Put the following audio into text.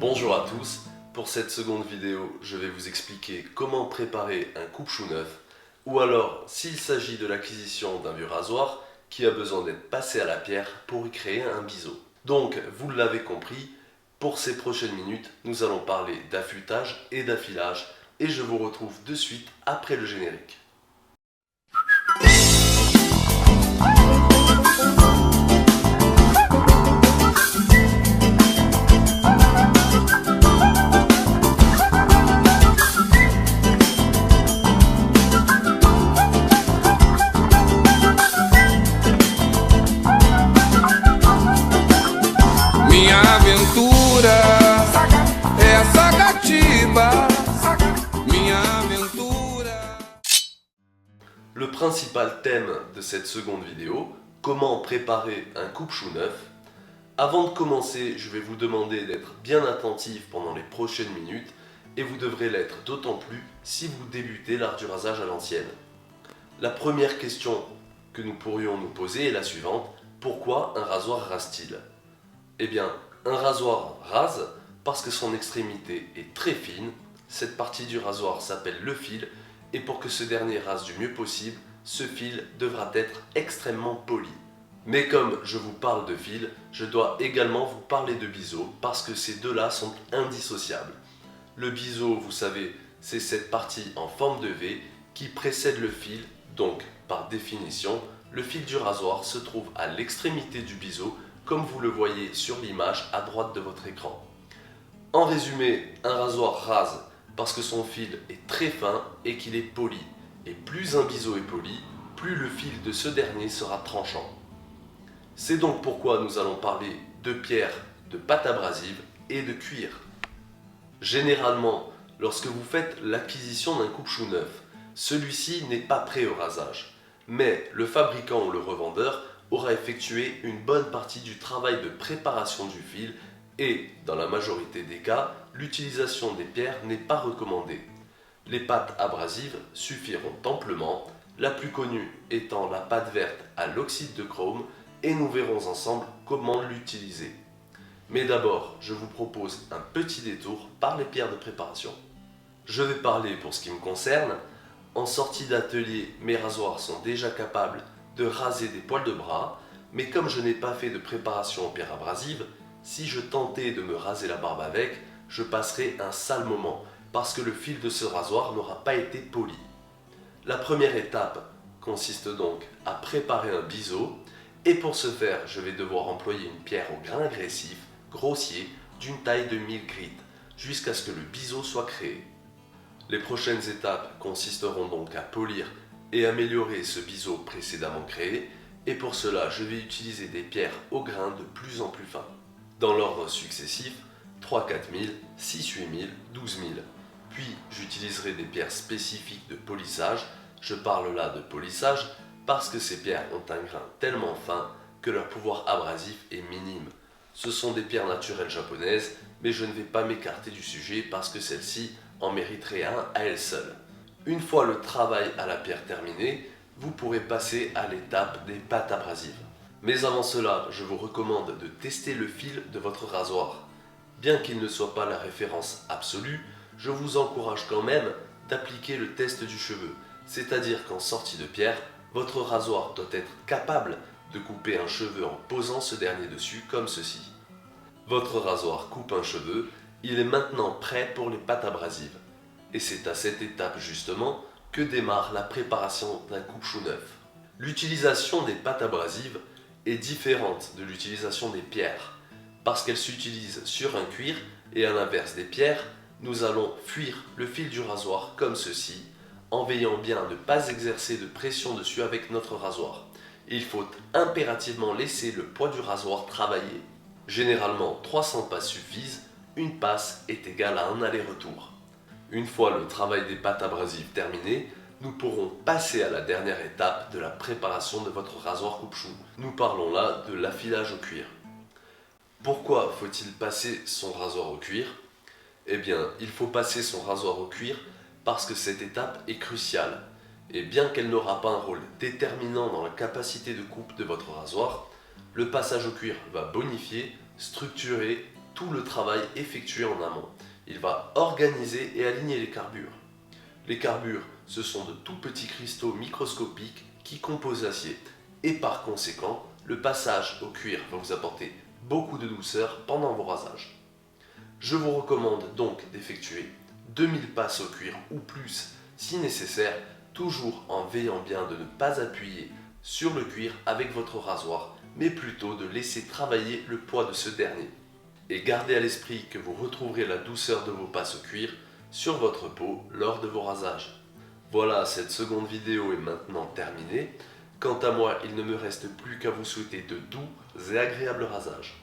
Bonjour à tous, pour cette seconde vidéo, je vais vous expliquer comment préparer un coupe-chou neuf ou alors s'il s'agit de l'acquisition d'un vieux rasoir qui a besoin d'être passé à la pierre pour y créer un biseau. Donc, vous l'avez compris, pour ces prochaines minutes, nous allons parler d'affûtage et d'affilage et je vous retrouve de suite après le générique. Minha aventura é a Sagatiba. Minha aventura. Le principal thème de cette seconde vidéo, comment préparer un coupe-chou neuf. Avant de commencer, je vais vous demander d'être bien attentif pendant les prochaines minutes et vous devrez l'être d'autant plus si vous débutez l'art du rasage à l'ancienne. La première question que nous pourrions nous poser est la suivante: pourquoi un rasoir rase-t-il? Eh bien, un rasoir rase parce que son extrémité est très fine. Cette partie du rasoir s'appelle le fil et pour que ce dernier rase du mieux possible, ce fil devra être extrêmement poli. Mais comme je vous parle de fil, je dois également vous parler de biseau parce que ces deux-là sont indissociables. Le biseau, vous savez, c'est cette partie en forme de V qui précède le fil, donc par définition, le fil du rasoir se trouve à l'extrémité du biseau comme vous le voyez sur l'image à droite de votre écran. En résumé, un rasoir rase parce que son fil est très fin et qu'il est poli. Et plus un biseau est poli, plus le fil de ce dernier sera tranchant. C'est donc pourquoi nous allons parler de pierre, de pâte abrasive et de cuir. Généralement, lorsque vous faites l'acquisition d'un coupe-chou neuf, celui-ci n'est pas prêt au rasage. Mais le fabricant ou le revendeur aura effectué une bonne partie du travail de préparation du fil et, dans la majorité des cas, l'utilisation des pierres n'est pas recommandée. Les pâtes abrasives suffiront amplement, la plus connue étant la pâte verte à l'oxyde de chrome et nous verrons ensemble comment l'utiliser. Mais d'abord, je vous propose un petit détour par les pierres de préparation. Je vais parler pour ce qui me concerne. En sortie d'atelier, mes rasoirs sont déjà capables de raser des poils de bras, mais comme je n'ai pas fait de préparation en pierre abrasive, si je tentais de me raser la barbe avec, je passerais un sale moment, parce que le fil de ce rasoir n'aura pas été poli. La première étape consiste donc à préparer un biseau, et pour ce faire, je vais devoir employer une pierre au grain agressif, grossier, d'une taille de 1000 grit, jusqu'à ce que le biseau soit créé. Les prochaines étapes consisteront donc à polir et améliorer ce biseau précédemment créé, et pour cela je vais utiliser des pierres au grain de plus en plus fin, dans l'ordre successif 3-4 000, 6-8 000, 12 000. Puis j'utiliserai des pierres spécifiques de polissage. Je parle là de polissage parce que ces pierres ont un grain tellement fin que leur pouvoir abrasif est minime. Ce sont des pierres naturelles japonaises, mais je ne vais pas m'écarter du sujet parce que celle-ci en mériterait un à elle seule. Une fois le travail à la pierre terminé, vous pourrez passer à l'étape des pâtes abrasives. Mais avant cela, je vous recommande de tester le fil de votre rasoir. Bien qu'il ne soit pas la référence absolue, je vous encourage quand même d'appliquer le test du cheveu. C'est-à-dire qu'en sortie de pierre, votre rasoir doit être capable de couper un cheveu en posant ce dernier dessus comme ceci. Votre rasoir coupe un cheveu, il est maintenant prêt pour les pâtes abrasives. Et c'est à cette étape justement que démarre la préparation d'un coupe-chou neuf. L'utilisation des pâtes abrasives est différente de l'utilisation des pierres, parce qu'elles s'utilisent sur un cuir et à l'inverse des pierres, nous allons fuir le fil du rasoir comme ceci, en veillant bien à ne pas exercer de pression dessus avec notre rasoir. Il faut impérativement laisser le poids du rasoir travailler. Généralement 300 passes suffisent, une passe est égale à un aller-retour. Une fois le travail des pâtes abrasives terminé, nous pourrons passer à la dernière étape de la préparation de votre rasoir coupe-chou. Nous parlons là de l'affilage au cuir. Pourquoi faut-il passer son rasoir au cuir? Eh bien, il faut passer son rasoir au cuir parce que cette étape est cruciale. Et bien qu'elle n'aura pas un rôle déterminant dans la capacité de coupe de votre rasoir, le passage au cuir va bonifier, structurer tout le travail effectué en amont. Il va organiser et aligner les carbures. Les carbures, ce sont de tout petits cristaux microscopiques qui composent l'acier. Et par conséquent, le passage au cuir va vous apporter beaucoup de douceur pendant vos rasages. Je vous recommande donc d'effectuer 2000 passes au cuir ou plus si nécessaire, toujours en veillant bien de ne pas appuyer sur le cuir avec votre rasoir, mais plutôt de laisser travailler le poids de ce dernier. Et gardez à l'esprit que vous retrouverez la douceur de vos passes au cuir sur votre peau lors de vos rasages. Voilà, cette seconde vidéo est maintenant terminée. Quant à moi, il ne me reste plus qu'à vous souhaiter de doux et agréables rasages.